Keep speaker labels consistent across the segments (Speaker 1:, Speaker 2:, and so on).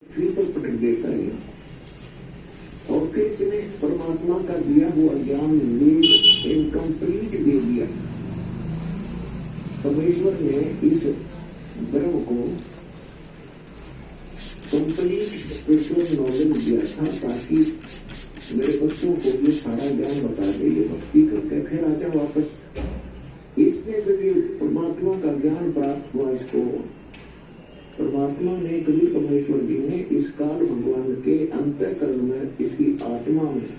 Speaker 1: पृथ्वी पर पटक देता है और फिर इसने परमात्मा का दिया हुआ ज्ञान वेद इनकम्प्लीट दे दिया। परमेश्वर ने इस ब्रह्म को कंप्लीट स्पिरिचुअल नॉलेज दिया था ताकि मेरे बच्चों को ये सारा ज्ञान बता दे, ये भक्ति करके फिर आ जाए वापस। इसमें जब ये परमात्मा का ज्ञान प्राप्त हुआ, इसको परमात्मा ने कबीर परमेश्वर जी ने इस काल भगवान के अंतःकरण में, इसकी आत्मा में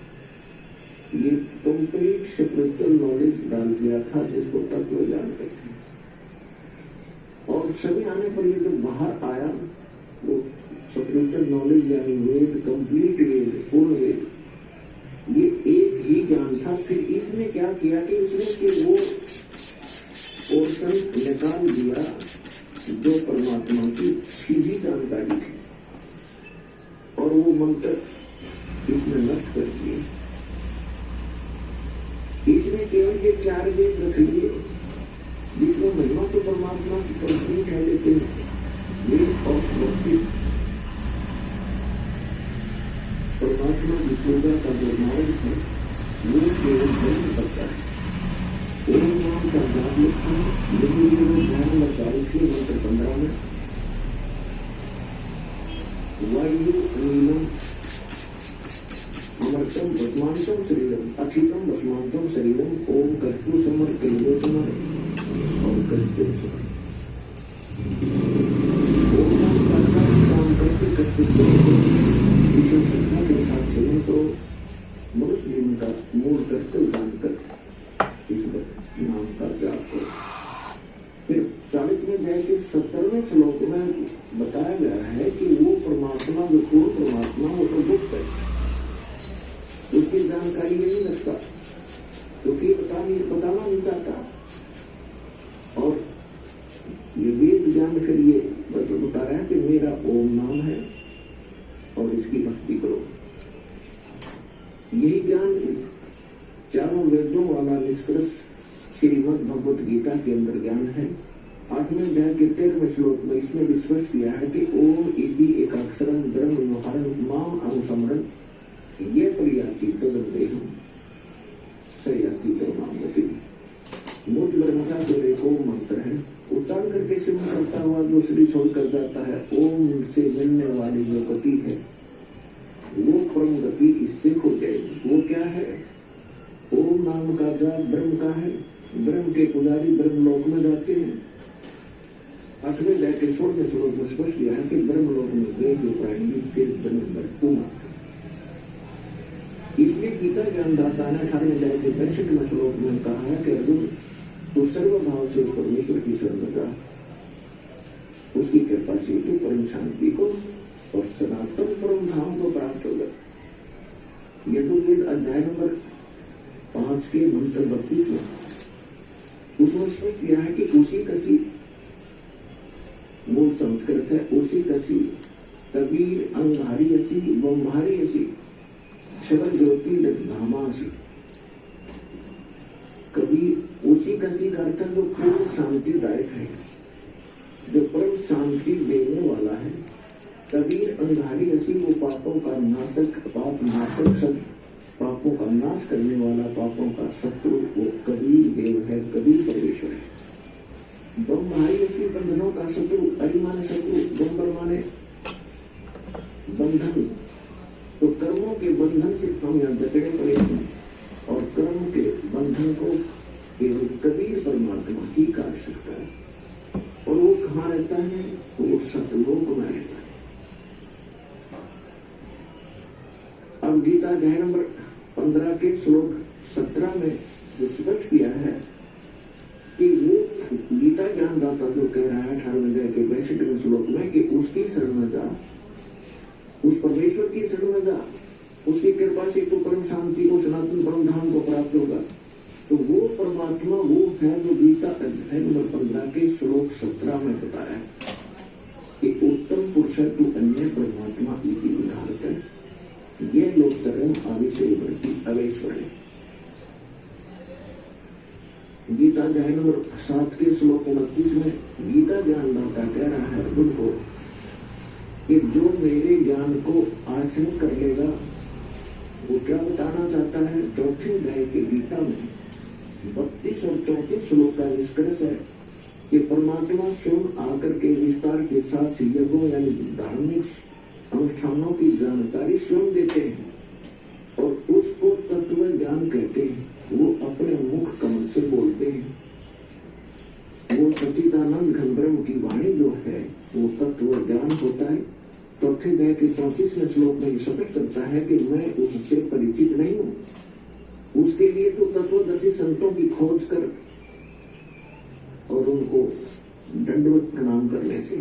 Speaker 1: ये कंप्लीट स्पिरिचुअल नॉलेज डाल दिया था जिसको तत्व ज्ञान कहते हैं। और सभी आने पर ये जो बाहर आया वो स्पिरिचुअल नॉलेज यानी वेद, कंप्लीट वेद, पूर्ण वेद, ये एक ही ज्ञान था। फिर इसने क्या किया कि इसने वो पोर्शन निकाल दिया जो परमात्मा की सीधी जानकारी थी और वो मंत्र इसने नष्ट कर दिए। इसने केवल ये 4 वेद रख लिए जिसमें महिमा तो परमात्मा की कंप्लीट है, लेकिन वेद और परमात्मा की पूजा का जो मार्ग है वो केवल ब्रह्म करता है। ओम नाम का जाप लिखा है, लेकिन ये ध्यान में 40वें मंत्र 15 में वायु अनिलम अमृतम भस्मांतम शरीरम अखिलम भस्मांतम शरीरम ओम कर्तु समर कल्लो समर और कर्तु समर। ओम नाम का काम करते करते श्रद्धा के साथ सेवन करो, मनुष्य जीवन का मूल कर्तव्य जानकर इस नाम का जाप करो। फिर 40वें अध्याय के 17वें श्लोक में बताया गया है कि वो परमात्मा जो पूर्ण परमात्मा वो तो गुप्त है, उसकी जानकारी ये नहीं रखता क्योंकि बताना नहीं चाहता। और ये वेद ज्ञान फिर ये बता रहा है कि मेरा ओम नाम है और इसकी भक्ति करो। यही ज्ञान 4 वेदों वाला निष्कर्ष श्रीमद् भगवत गीता के अंदर ज्ञान है। 8वें अध्याय के 13वें श्लोक में इसमें विश्वास किया है कि ओम इति एक अक्षरम ब्रह्म व्यवहारम माम अनुसमरण ये प्रियाति तदंतेहम सयाति तमामति। मुझ ब्रह्म का जो एक ओम मंत्र है, उच्चारण करके सिमरण करता हुआ जो श्री छोड़ कर जाता है, ओम से मिलने वाली जो गति है वो परम गति इससे हो जाएगी। वो क्या है? ओम नाम का जाप ब्रह्म का है, ब्रह्म के पुजारी ब्रह्म लोक में जाते हैं। 8वें अध्याय के 16वें श्लोक में स्पष्ट किया है कि ब्रह्म लोक में गए जो प्राणी फिर ब्रह्म पूर्ण। इसलिए गीता ज्ञानदाता ने 18वें अध्याय के 65वें श्लोक में कहा है कि अर्जुन तू सर्वभाव से उस परमेश्वर की शरण जा, उसकी कृपा से तू परम शांति को और सनातन परम धाम को प्राप्त होगा। यजुर्वेद अध्याय नंबर 5 के मंत्र 32 में उसमें स्पष्ट किया है कि उसी कसी मूल संस्कृत है, उसी कसी कबीर अंगारी असी बम्भारी असी क्षर ज्योति धामासी। कबीर उसी कसी का अर्थ जो पूर्ण शांतिदायक है, जो परम शांति देने वाला है। कबीर अंधारी असी वो पापों का नाशक, पाप नाशक, सब पापों का नाश करने वाला, पापों का शत्रु वो कबीर देव है, कबीर परमेश्वर है। ब्रह्मारी ऐसी बंधनों का शत्रु, अरिमाने शत्रु, ब्रह्म माने बंधन। तो कर्मों के बंधन से हम यहाँ जकड़े पड़े हैं और कर्म के बंधन को केवल कबीर परमात्मा ही काट सकता है। और वो कहाँ रहता है? वो सतलोक में रहता है। अब गीता अध्याय नंबर 15 के श्लोक 17 में स्पष्ट किया है कि वो गीता ज्ञानदाता जो कह रहा है 18वें अध्याय के 62वें श्लोक में कि उसकी शरण में जा, उस परमेश्वर की शरण में जा, उसकी कृपा से तो परम शांति को, सनातन परम धाम को प्राप्त होगा। तो वो परमात्मा वो है जो गीता अध्याय नंबर 15 के श्लोक 17 में बताया है कि उत्तम पुरुष तू अन्य परमात्मा इति विधारत है, ये लोग तरम आविषयवर्ती अवेश्वर है। गीता अध्याय नंबर 7 के श्लोक 29 में गीता ज्ञानदाता कह रहा है अर्जुन को कि जो मेरे ज्ञान को आश्रय कर लेगा, वो क्या बताना चाहता है? चौथे अध्याय के गीता में 32 और 34 श्लोक का निष्कर्ष है कि परमात्मा स्वयं आकर के विस्तार के साथ यज्ञों यानी धार्मिक अनुष्ठानों की जानकारी स्वयं देते हैं और उसको तत्व ज्ञान कहते हैं। वो अपने मुख कमल से बोलते हैं। वो सच्चिदानंद घन ब्रह्म की वाणी जो है वो तत्व ज्ञान होता है। चौथे अध्याय के 34वें श्लोक में स्पष्ट करता है कि मैं उससे परिचित नहीं हूँ। उसके लिए तो तत्वदर्शी संतों की खोज कर और उनको दंडवत प्रणाम करने से,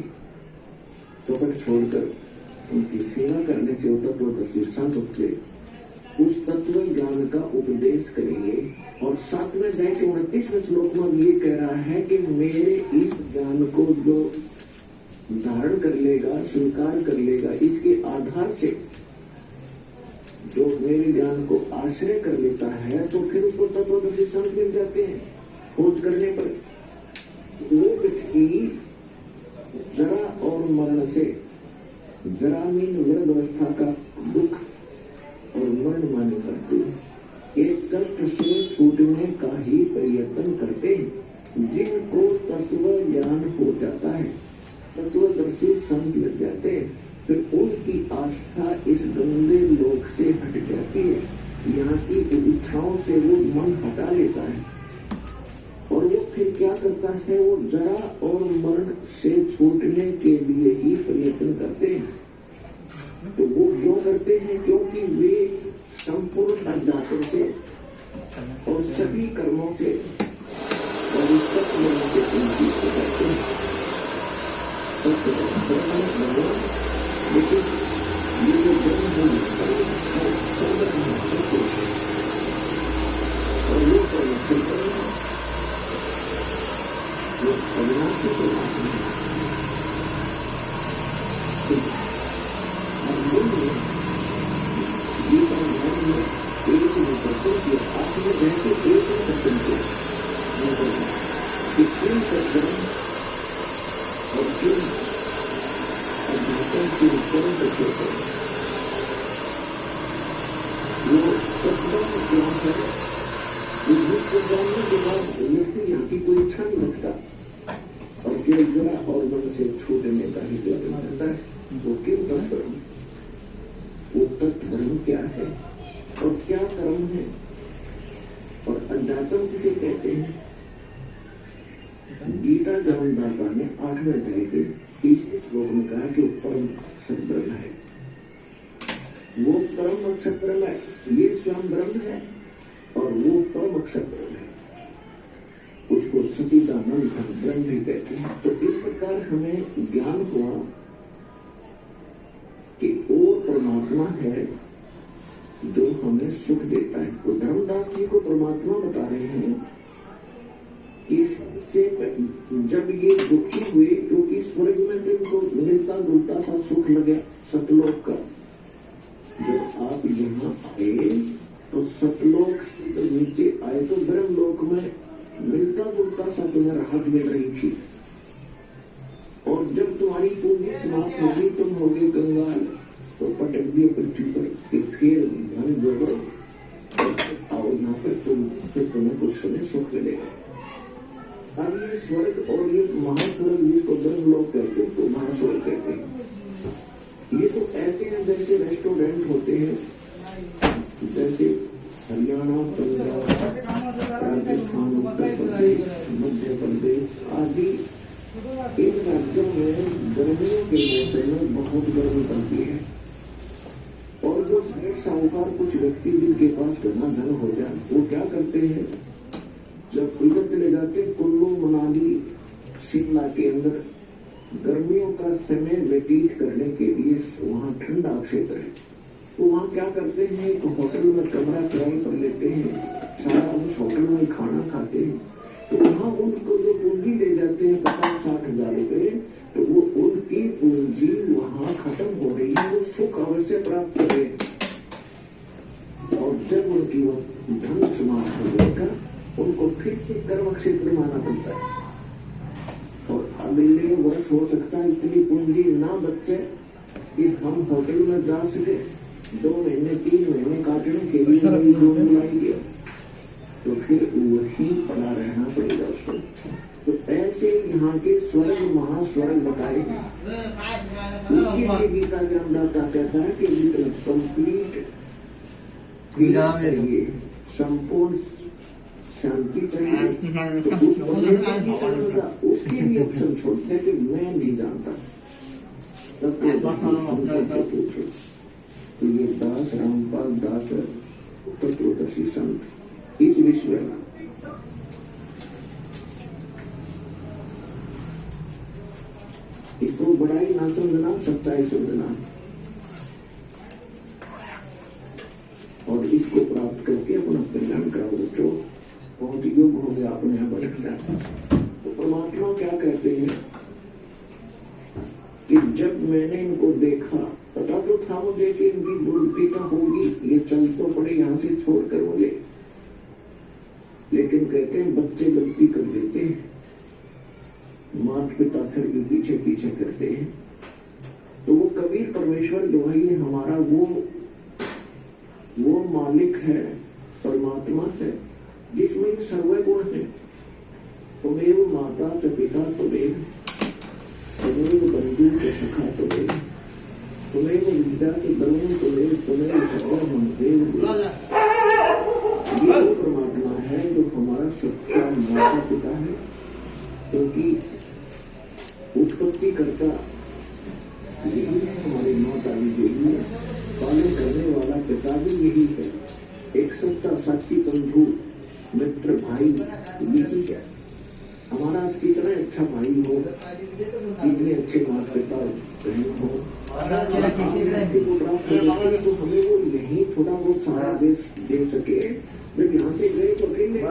Speaker 1: कपट छोड़कर उनकी सेवा करने से वो तत्वदर्शी संत उससे उस तत्व ज्ञान का उपदेश करेंगे। और 7वें अध्याय के 29वें श्लोक में ये कह रहा है कि मेरे इस ज्ञान को जो धारण कर लेगा, स्वीकार कर लेगा, इसके आधार से जो मेरे ज्ञान को आश्रय कर लेता है तो फिर उसको तत्वदर्शी संत मिल जाते हैं। खोज करने पर वो व्यक्ति जरा और मरण से, जरामीन वृद्ध अवस्था का दुख और मरण मान करते एक कष्ट से छूटने का ही प्रयत्न करते हैं। जिनको तत्व ज्ञान हो जाता है, तत्वदर्शी संत लग जाते हैं, फिर उनकी आस्था इस गंदे लोक से हट जाती है। यहाँ की इच्छाओं से वो मन हटा लेता है और वो फिर क्या करता है? वो जरा और मरण से छूटने के लिए ही प्रयत्न करते हैं। तो वो क्यों करते हैं? क्योंकि वे संपूर्ण अज्ञातों से और सभी कर्मों से और से उनकी करते हैं। लेकिन ये जो ब्रह्म है और वो अविनाशी परमात्मा है। कोई इच्छा नहीं रखता और केवल जरा और मन से छूटने का ही प्रयत्न करता है। वो क्यों तत्व, वो तत्व क्या है और क्या कर्म है और अध्यात्म किसे कहते हैं? गीता ज्ञानदाता ने 8वें अध्याय के 30वें श्लोक में कहा कि वो परम अक्षर ब्रह्म है। वो परम अक्षर ब्रह्म है, ये स्वयं ब्रह्म है और वो परम अक्षर ब्रह्म है। उसको सच्चिदानंद घन ब्रह्म भी कहते हैं। तो इस प्रकार हमें ज्ञान हुआ कि वो परमात्मा है जो हमें सुख देता है। तो धर्मदास जी को परमात्मा बता रहे हैं कि से जब ये दुखी हुए, क्योंकि स्वर्ग में भी उनको मिलता जुलता सा सुख लगे सतलोक का। जब आप यहाँ आए तो सतलोक से नीचे आए तो ब्रह्मलोक में मिलता जुलता सा तुम्हें राहत मिल रही थी। और जब तुम्हारी पूंजी समाप्त होगी, तुम होगे कंगाल, तो पटक दिए पृथ्वी पर कि फिर धन जोड़ो आओ यहाँ पर, फिर तुम्हें कुछ समय सुख मिलेगा। अब ये स्वर्ग और ये महास्वर्ग जिसको ब्रह्मलोक कहते हैं, तो महास्वर्ग कहते हैं। ये तो ऐसे हैं जैसे रेस्टोरेंट होते हैं, जैसे हरियाणा, पंजाब, राजस्थान, उत्तर प्रदेश, मध्य प्रदेश आदि इन राज्यों में गर्मियों के मौसम में बहुत गर्मी पड़ती है। और जो सेठ साहूकार कुछ व्यक्ति जिनके पास घना धन हो जाए, वो क्या करते हैं? जब इधर चले जाते कुल्लू, मनाली, शिमला के अंदर गर्मियों का समय व्यतीत करने के लिए वहाँ ठंडा क्षेत्र है, तो वहाँ क्या करते हैं? एक होटल में कमरा किराए पर लेते हैं, सारा उस होटल में खाना खाते हैं। तो वहाँ उनको जो पूंजी ले जाते हैं 50-60 हजार रुपए, तो वो उनकी पूंजी वहाँ खत्म हो रही है, वो सुख अवश्य प्राप्त करे। और जब उनकी वो धन समाप्त हो जाएगा, उनको फिर से कर्म क्षेत्र माना पड़ता है और अगले वर्ष हो सकता है इतनी पूंजी ना बचे कि हम होटल में जा सके 2 महीने 3 महीने काटने के लिए नहीं बुलाएंगे, तो फिर वही पड़ा रहना पड़ेगा उसको। तो ऐसे यहाँ के स्वर्ग महास्वर्ग बताए हैं। उसके लिए गीता ज्ञानदाता कहता है कि कंप्लीट चाहिए, संपूर्ण शांति चाहिए। तो उस उसके लिए ऑप्शन छोड़ते हैं कि मैं नहीं जानता, तब तो पूछो। तो ये दास रामपाल दास तत्वदर्शी संत इस विश्व में इसको बड़ाई ना समझना, सच्चाई समझना, और इसको प्राप्त करके अपना कल्याण करो बच्चों। बहुत योग्य हो गया अपने यहाँ बैठता। तो परमात्मा क्या कहते हैं कि जब मैंने इनको देखा, पता तो था मुझे कि इनकी दुर्गति होगी, ये चल तो पड़े यहाँ से छोड़कर मुझे, लेकिन कहते हैं बच्चे गलती कर देते हैं, माता पिता फिर भी पीछे पीछे करते हैं। तो वो कबीर परमेश्वर जो है ये हमारा वो मालिक है, परमात्मा है, जिसमें सर्व गुण है। तुमेव माता च पिता तुमेव, तुमेव बंधु च सखा तुमेव, तुमेव विद्या च धर्म तुमेव, तुमेव सर्वम देव। ये वो परमात्मा है जो हमारा सच्चा माता पिता है, क्योंकि उत्पत्ति करता यही है, हमारी माता भी यही है, पालन करने वाला पिता भी यही है, एक सच्चा साक्षी बंधु मित्र भाई यही है। हमारा आज कितना अच्छा भाई हो, कितने अच्छे माता पिता बहन हो, तो हमें वो यही थोड़ा बहुत सहारा दे सके। जब यहाँ से गए तो अकेले,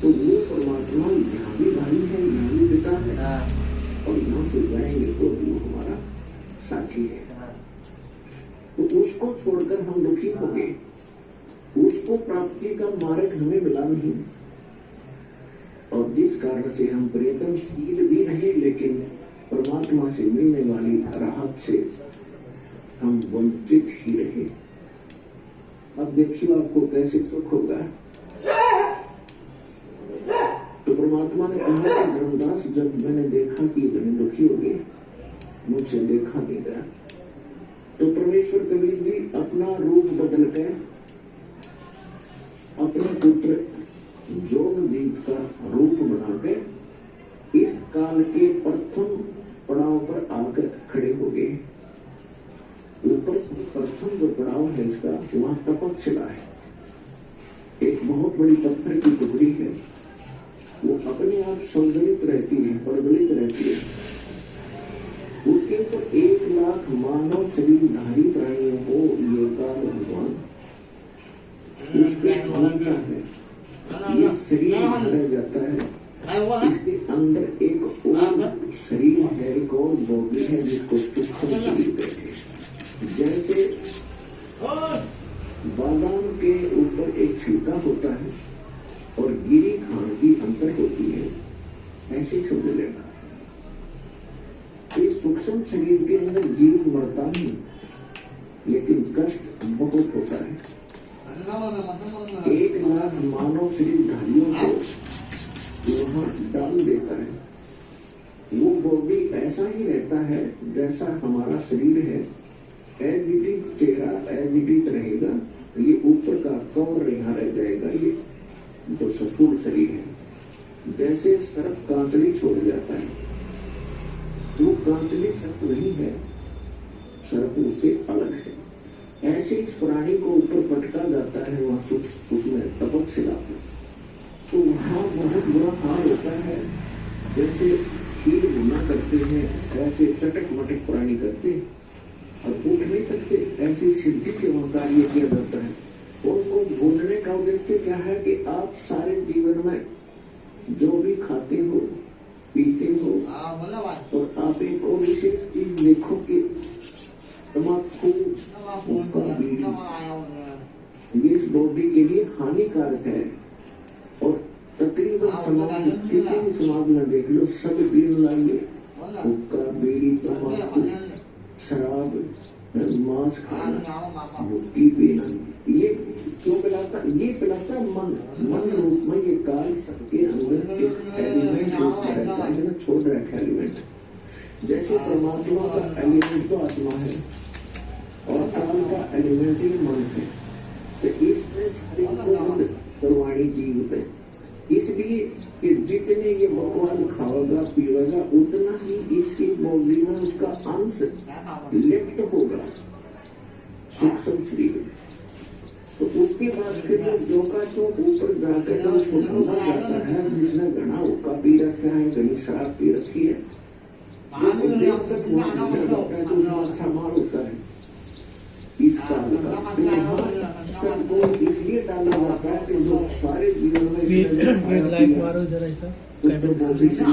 Speaker 1: तो वो परमात्मा यहाँ भी भाई है, यहाँ भी पिता है, और यहाँ से जाएंगे तो वो हमारा साथी है। तो उसको छोड़कर हम दुखी हो गए, उसको प्राप्ति का मार्ग हमें मिला नहीं, और जिस कारण से हम प्रयत्नशील भी रहे, लेकिन परमात्मा से मिलने वाली राहत से हम वंचित ही रहे। अब देखिए आपको कैसे सुख होगा। तो परमात्मा ने कहा कि धर्मदास, जब मैंने देखा कि इतने दुखी हो गए, मुझसे देखा नहीं गया, तो परमेश्वर कबीर जी अपना रूप बदल कर अपने पुत्र जोगदीप का रूप बनाकर इस काल के प्रथम पड़ाव पर आकर खड़े हो गए। ऊपर से प्रथम जो पड़ाव है इसका, वहां तपस्या है, एक बहुत बड़ी पत्थर की टुकड़ी है, वो अपने आप संगलित रहती है, प्रज्वलित रहती है। उसके ऊपर 1 लाख मानव शरीरधारी प्राणियों को ये काल भगवान उस पर घूमता है, ये शरीर भरा जाता है, इसके अंदर एक और शरीर है, एक और बॉडी है जिसको सूक्ष्म शरीर कहते हैं। जैसे बादाम के ऊपर एक छिलका होता है और गिरी खान की अंतर होती है, ऐसे समझ लेना। इस सूक्ष्म शरीर के अंदर जीव मरता नहीं, लेकिन कष्ट बहुत होता है। 1 लाख मानव शरीरधारियों को वहां डाल देता है। वो बॉडी ऐसा ही रहता है जैसा हमारा शरीर है, एज इट इज चेहरा एज इट इज रहेगा, ये ऊपर का कवर यहाँ रह जाएगा, ये जो सफूल शरीर है। जैसे सर्प कांचली छोड़ जाता है, वो कांचली सर्प नहीं है, सर्प उससे अलग है। ऐसे इस प्राणी को ऊपर पटका जाता है, वहां उसमें तपक सिलाते, तो वहां बहुत बुरा हाल होता है। जैसे खीर भुना करते हैं, ऐसे चटक मटक प्राणी करते और उठ नहीं सकते, ऐसी सिद्धि से वहां कार्य किया जाता है। उनको भूनने का उद्देश्य क्या है कि आप सारे जीवन में जो भी खाते हो पीते हो, और आप एक और विशेष चीज देखो कि तम्बाकू, हुक्का, बीड़ी, ये इस बॉडी के लिए हानिकारक है। और तकरीबन समाज, किसी भी समाज में देख लो, सब पीने लाएंगे हुक्का, बीड़ी, तम्बाकू, शराब, मांस खाना, भुक्की पीना, ये क्यों पिलाता? ये पिलाता मन रूप में ये काल सबके अंदर एक एलिमेंट रूप में रहता है ना, छोड़ रखा एलिमेंट। जैसे परमात्मा का एलिमेंट तो आत्मा है और काल का एलिमेंट ही मन है, तो इसमें सारे परवाणी जीव है। इसलिए कि जितने ये भगवान खाएगा पीएगा उतना ही इसकी बॉडी में उसका अंश लिप्त होगा सूक्ष्म शरीर। तो उसके बाद फिर जो का तो ऊपर जाकर जब उसको ढूंढा जाता है, जिसने घना हुक्का पी रखा है, घनी शराब पी रखी है, वो देवतक वहां ढूंढा जाता है तो उसका अच्छा माल होता है इस काल का। तो यहाँ सबको इसलिए डाला जाता है कि जो सारे जीवन में
Speaker 2: लाइक मारो जरा ऐसा
Speaker 1: उसको बॉडी से